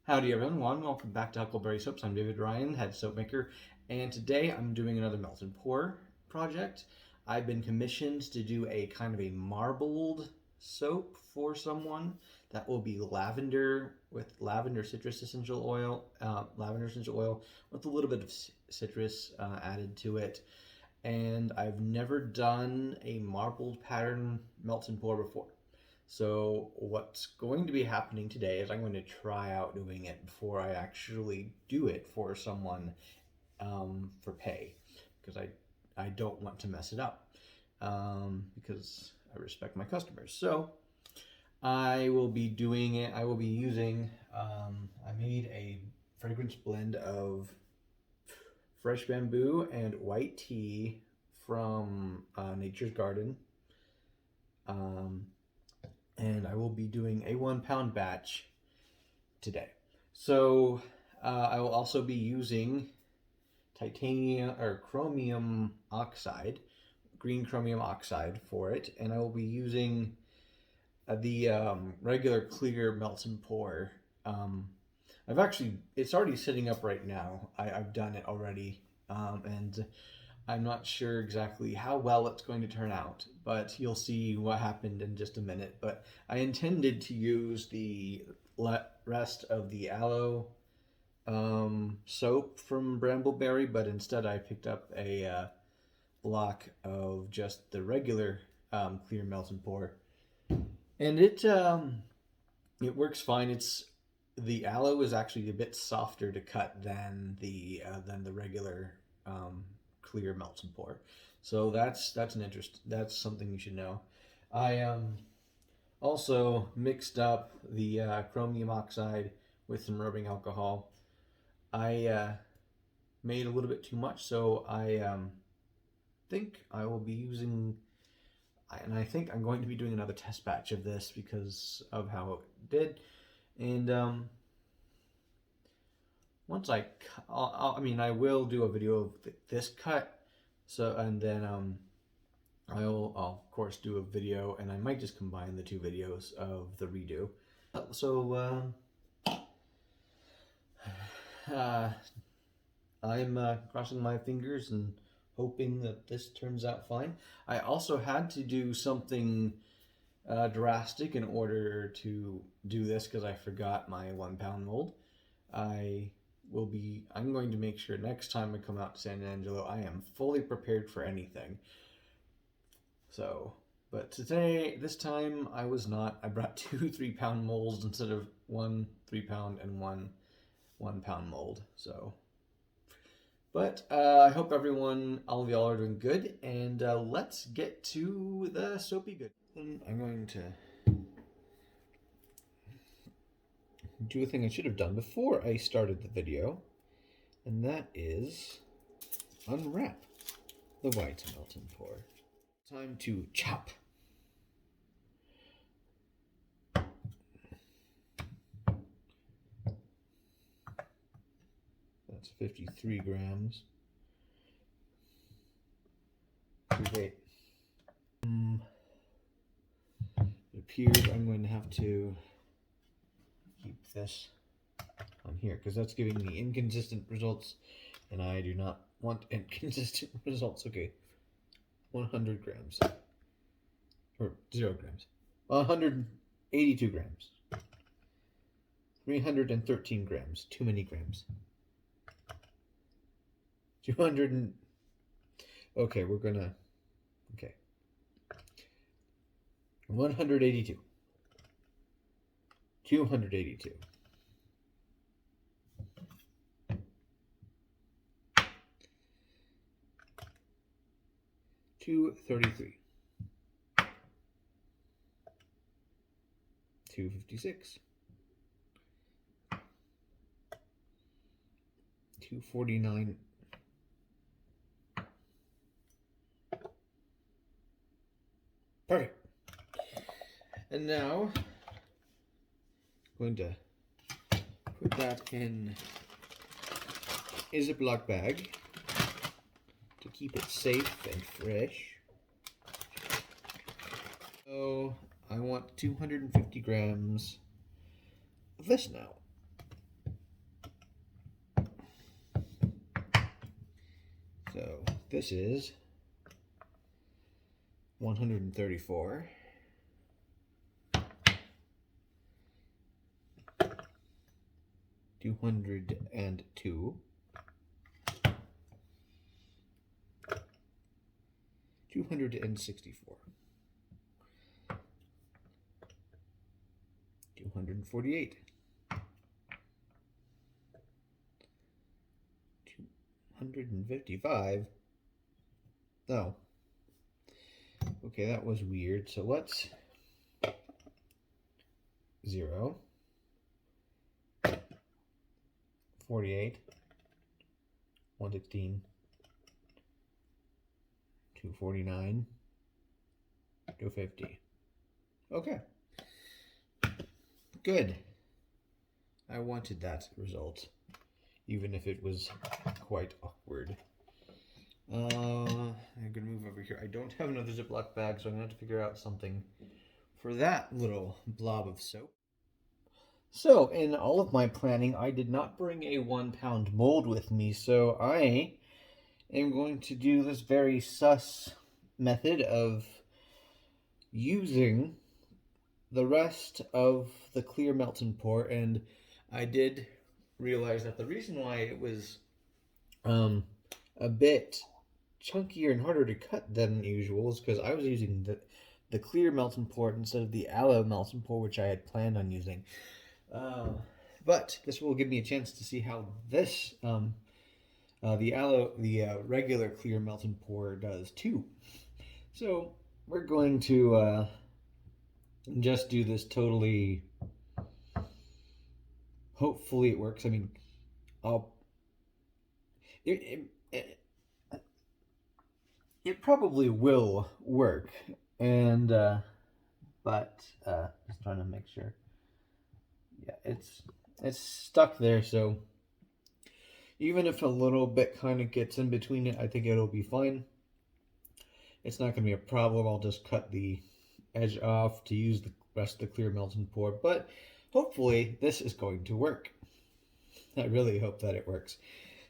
Howdy everyone, welcome back to Huckleberry Soaps. I'm David Ryan, head soap maker, and today I'm doing another melt and pour project. I've been commissioned to do a kind of a marbled soap for someone that will be lavender with lavender essential oil with a little bit of citrus added to it. And I've never done a marbled pattern melt and pour before. So what's going to be happening today is I'm going to try out doing it before I actually do it for someone for pay, because I don't want to mess it up, because I respect my customers. So I will be doing it. I will be using, I made a fragrance blend of fresh bamboo and white tea from Nature's Garden. And I will be doing a 1 pound batch today. So I will also be using chromium oxide, green chromium oxide for it, and I will be using the regular clear melt and pour. It's already sitting up right now. I've done it already, and I'm not sure exactly how well it's going to turn out, but you'll see what happened in just a minute. But I intended to use the rest of the aloe soap from Brambleberry, but instead I picked up a block of just the regular clear melt and pour, and it works fine. The aloe is actually a bit softer to cut than the regular clear melt and pour, so that's something you should know. I also mixed up the chromium oxide with some rubbing alcohol. I made a little bit too much, so I think I will be using, and I think I'm going to be doing another test batch of this because of how it did. And once I will do a video of this cut. So, and then I'll of course do a video, and I might just combine the two videos of the redo. So I'm crossing my fingers and hoping that this turns out fine. I also had to do something drastic in order to do this because I forgot my 1 pound mold. I'm going to make sure next time I come out to San Angelo, I am fully prepared for anything. So, but this time I was not. I brought 2 3 pound molds instead of 1 3 pound and 1 1 pound mold. So, but I hope all of y'all are doing good, and let's get to the soapy good. I'm going to do a thing I should have done before I started the video, and that is unwrap the white melt and pour. Time to chop. That's 53 grams. Okay. It appears I'm going to have to keep this on here because that's giving me inconsistent results, and I do not want inconsistent results. Okay, 100 grams or 0 grams, 182 grams, 313 grams, too many grams, 200 and okay, 182, 282, 233, 256, 249, perfect. And now I'm going to put that in a Ziploc bag to keep it safe and fresh. So I want 250 grams of this now. This is 134. 202. 264. 248. 255. Oh. Okay, that was weird. So let's 0. 48. 116. 249. 250. Okay. Good. I wanted that result, even if it was quite awkward. I'm gonna move over here. I don't have another Ziploc bag, so I'm gonna have to figure out something for that little blob of soap. So, in all of my planning, I did not bring a 1-pound mold with me, so I am going to do this very sus method of using the rest of the clear melt and pour, and I did realize that the reason why it was a bit chunkier and harder to cut than usual is because I was using the clear melt and pour instead of the aloe melt and pour, which I had planned on using. But this will give me a chance to see how this the regular clear melt and pour does too. So we're going to just do this totally. Hopefully it works. I mean, it probably will work, and but just trying to make sure. Yeah, it's stuck there, so even if a little bit kind of gets in between it, I think it'll be fine. It's not going to be a problem. I'll just cut the edge off to use the rest of the clear melt and pour, but hopefully this is going to work. I really hope that it works.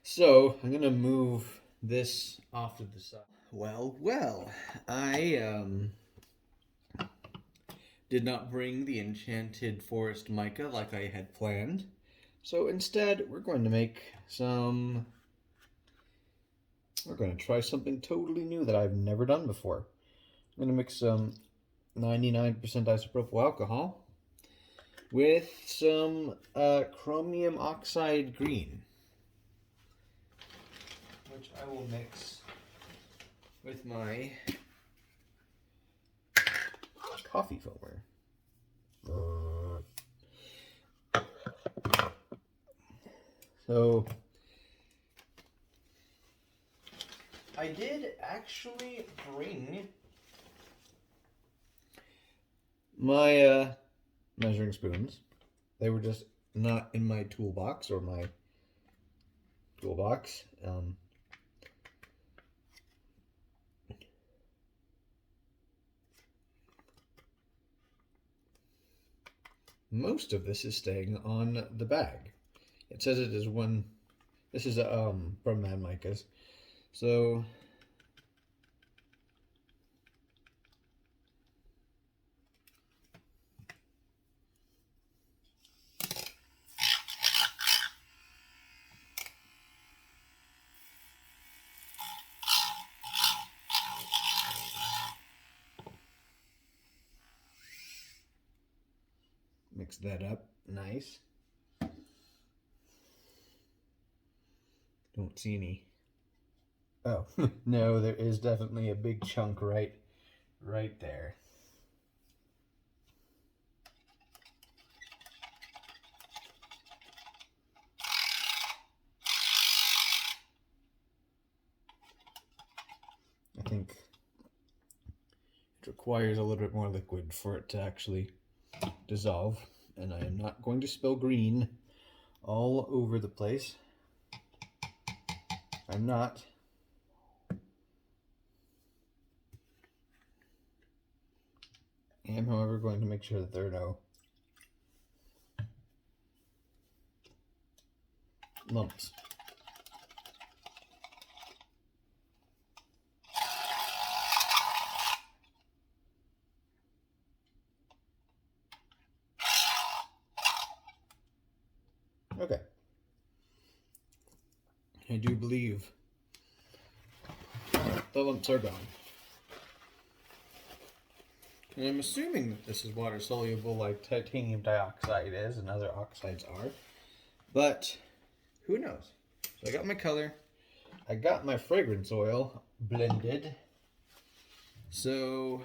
So I'm going to move this off to the side. Well, I did not bring the enchanted forest mica like I had planned. So instead, we're going to make some... We're going to try something totally new that I've never done before. I'm going to mix some 99% isopropyl alcohol with some chromium oxide green, which I will mix with my coffee foamer. So I did actually bring my measuring spoons. They were just not in my toolbox or my toolbox. Most of this is staying on the bag. It says it is one. This is from Mad Micas. So mix that up nice. Don't see any. Oh, no, there is definitely a big chunk right there. I think it requires a little bit more liquid for it to actually dissolve, and I am not going to spill green all over the place. I'm not. I am, however, going to make sure that there are no lumps. Okay. I do believe the lumps are gone. And I'm assuming that this is water soluble like titanium dioxide is and other oxides are. But who knows? So I got my color. I got my fragrance oil blended. So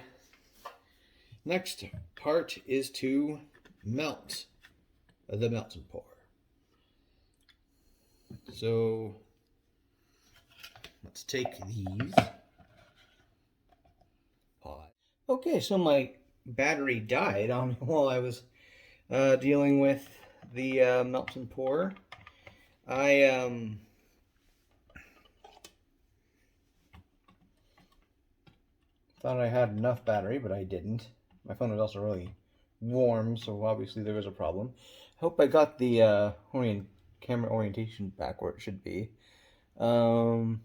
next part is to melt the melting pour. So let's take these. Okay, so my battery died on me while I was dealing with the melt and pour. I thought I had enough battery, but I didn't. My phone was also really warm, so obviously there was a problem. I hope I got the camera orientation back where it should be. I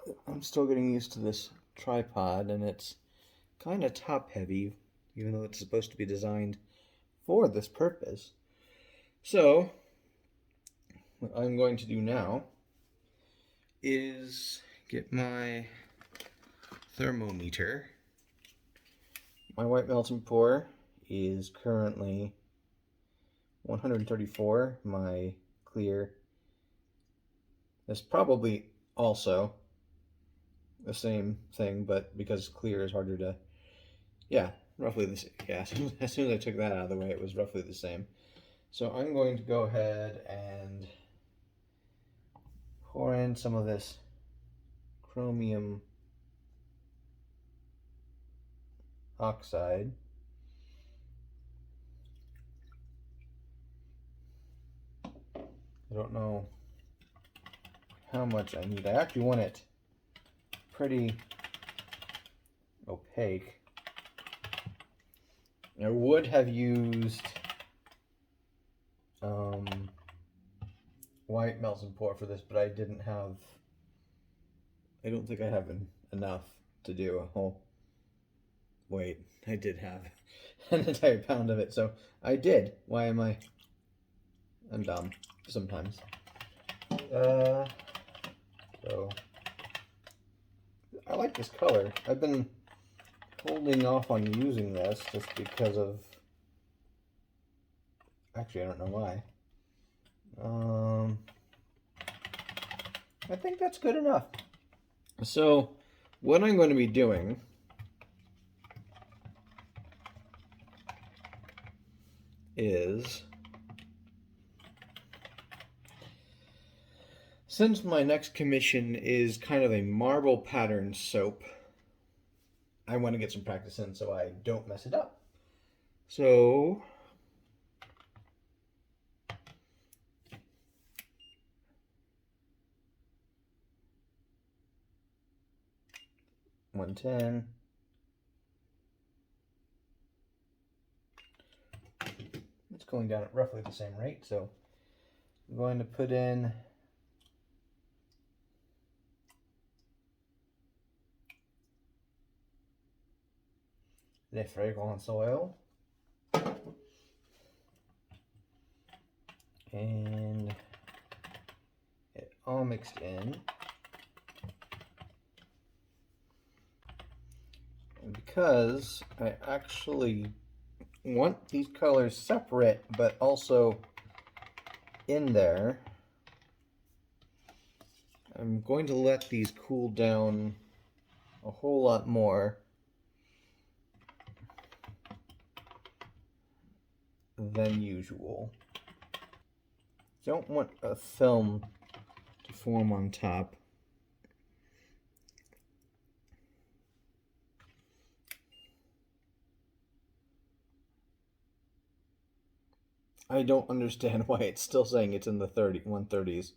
think I'm still getting used to this tripod, and it's kind of top heavy, even though it's supposed to be designed for this purpose. So what I'm going to do now is get my thermometer. My white melt and pour is currently 134. My clear is probably also the same thing, but because clear is harder to, yeah, roughly the same. Yeah, as soon as I took that out of the way, it was roughly the same. So I'm going to go ahead and pour in some of this chromium oxide. I don't know how much I need. I actually want it pretty opaque. I would have used white melt and pour for this, but I don't think I have enough to do a whole, wait, I did have an entire pound of it, so I did. Why am I'm dumb sometimes. So I like this color. I've been holding off on using this just because of, actually I don't know why. I think that's good enough. So what I'm going to be doing is, since my next commission is kind of a marble pattern soap, I want to get some practice in so I don't mess it up. So $110. It's going down at roughly the same rate, so I'm going to put in the fragrance oil and it all mixed in. And because I actually want these colors separate but also in there, I'm going to let these cool down a whole lot more than usual. Don't want a film to form on top. I don't understand why it's still saying it's in the 130s.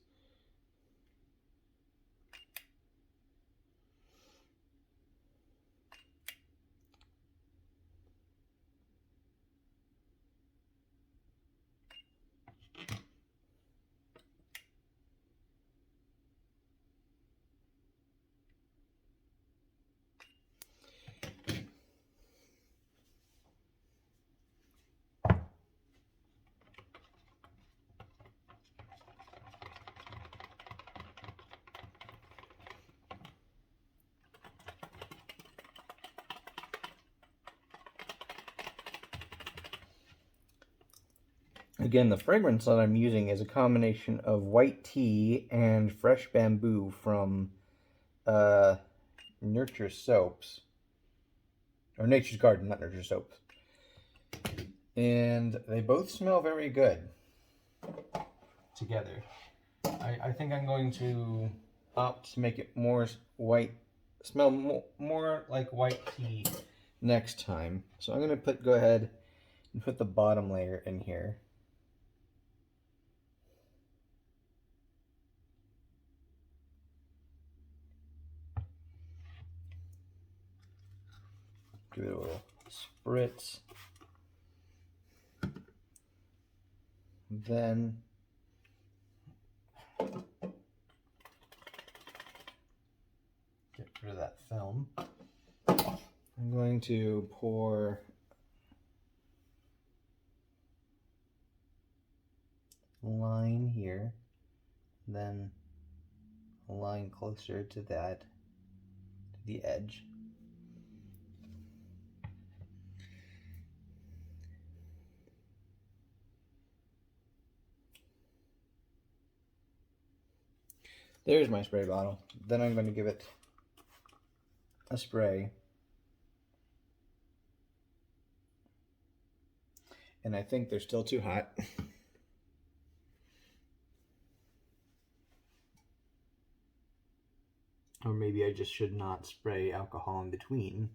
Again, the fragrance that I'm using is a combination of white tea and fresh bamboo from Nurture Soaps. Or Nature's Garden, not Nurture Soaps. And they both smell very good together. I think I'm going to opt to make it more white, smell more like white tea next time. So I'm going to go ahead and put the bottom layer in here. Give it a little spritz. Then get rid of that film. I'm going to pour a line here, then a line closer to that, to the edge. There's my spray bottle. Then I'm going to give it a spray. And I think they're still too hot. Or maybe I just should not spray alcohol in between.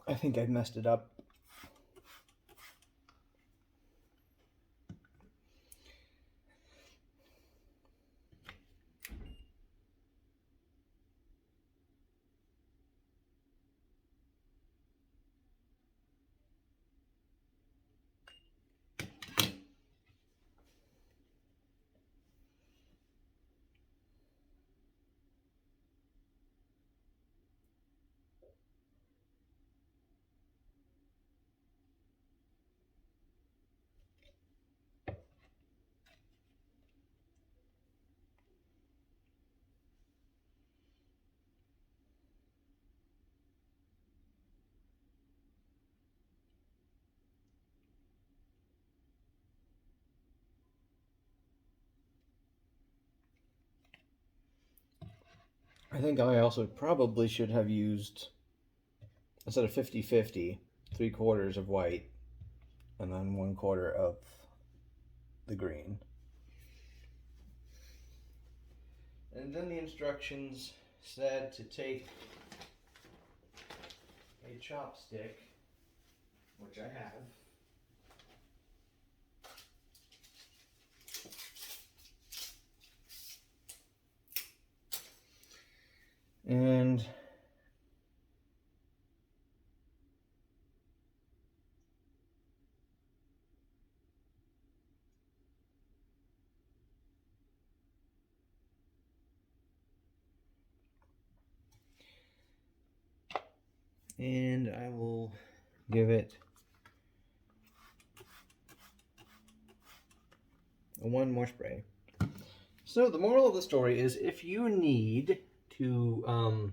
I think I messed it up. I think I also probably should have used, instead of 50-50, 3/4 of white and then 1/4 of the green. And then the instructions said to take a chopstick, which I have, and I will give it one more spray. So the moral of the story is, if you need to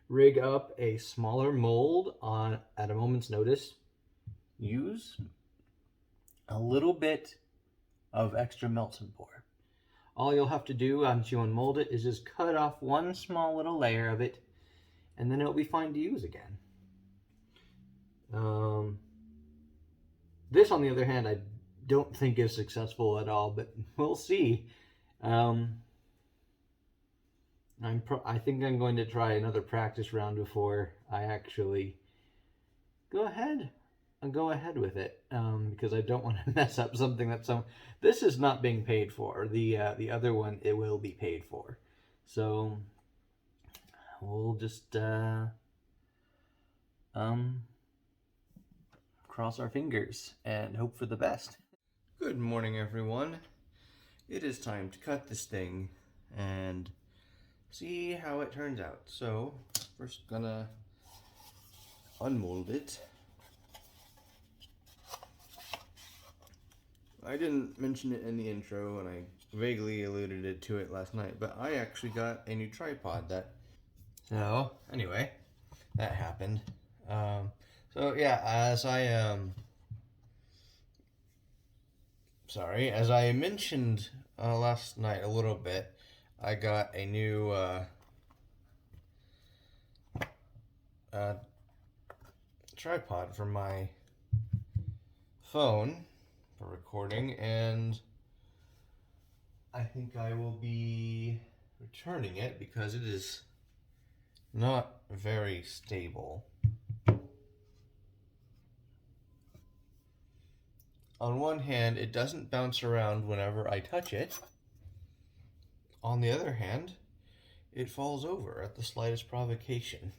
rig up a smaller mold at a moment's notice, use a little bit of extra melted pour. All you'll have to do once you unmold it is just cut off one small little layer of it, and then it'll be fine to use again. This, on the other hand, I don't think is successful at all, but we'll see. I think I'm going to try another practice round before I actually go ahead with it, because I don't want to mess up something that this is not being paid for. The other one, it will be paid for. So we'll just cross our fingers and hope for the best. Good morning, everyone. It is time to cut this thing and see how it turns out. So first gonna unmold it. I didn't mention it in the intro, and I vaguely alluded to it last night, but I actually got a new tripod so anyway, that happened. So yeah, as I mentioned last night a little bit, I got a new tripod for my phone for recording, and I think I will be returning it because it is not very stable. On one hand, it doesn't bounce around whenever I touch it. On the other hand, it falls over at the slightest provocation.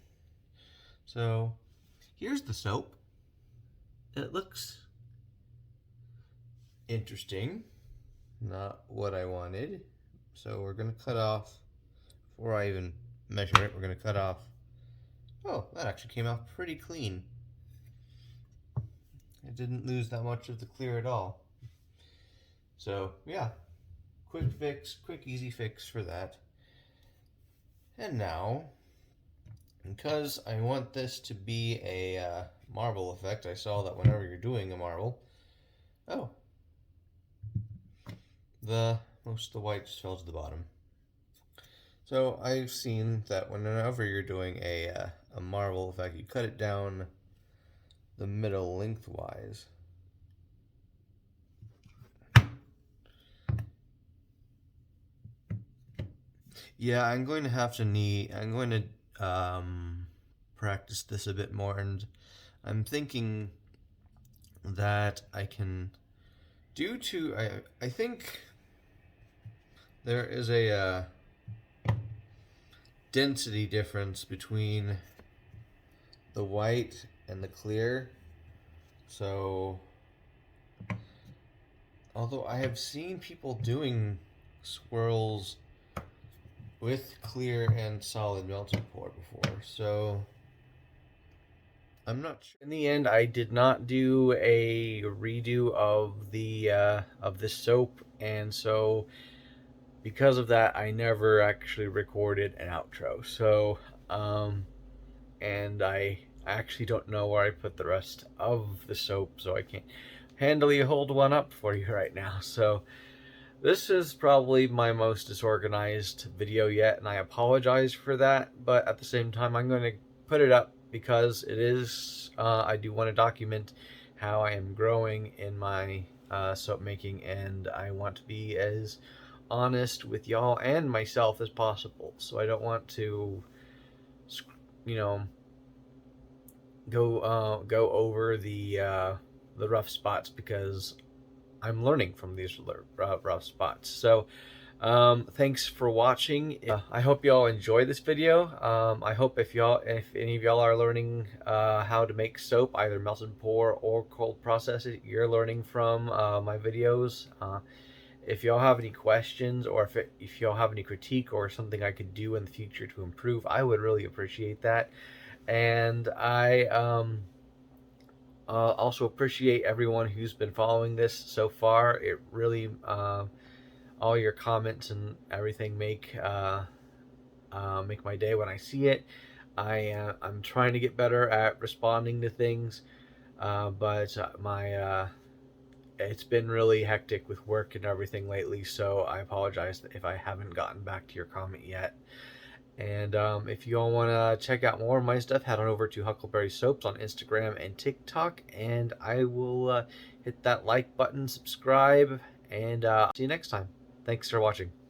So here's the soap. It looks interesting. Not what I wanted. So we're going to cut off, before I even measure it, we're going to cut off. Oh, that actually came out pretty clean. It didn't lose that much of the clear at all. So yeah, quick easy fix for that. And now, because I want this to be a marble effect, I saw that whenever you're doing a marble, most of the white just fell to the bottom. So I've seen that whenever you're doing a marble effect, you cut it down the middle lengthwise. Yeah, I'm going to practice this a bit more, and I'm thinking that I can, I think there is a density difference between the white and the clear. So although I have seen people doing swirls with clear and solid melted pour before, so I'm not sure. In the end, I did not do a redo of this soap, and so because of that, I never actually recorded an outro. So and I actually don't know where I put the rest of the soap, so I can't handily hold one up for you right now. So this is probably my most disorganized video yet, and I apologize for that, but at the same time, I'm going to put it up because it is, I do want to document how I am growing in my soap making, and I want to be as honest with y'all and myself as possible. So I don't want to, go over the rough spots, because I'm learning from these rough spots. So thanks for watching. I hope y'all enjoy this video. I hope if any of y'all are learning how to make soap, either melt and pour or cold process it, you're learning from my videos. If y'all have any questions, or if y'all have any critique or something I could do in the future to improve, I would really appreciate that. And Also appreciate everyone who's been following this so far. It really, all your comments and everything make my day when I see it. I'm trying to get better at responding to things, but my it's been really hectic with work and everything lately. So I apologize if I haven't gotten back to your comment yet. And if you all want to check out more of my stuff, head on over to Huckleberry Soaps on Instagram and TikTok. And I will hit that like button, subscribe, and see you next time. Thanks for watching.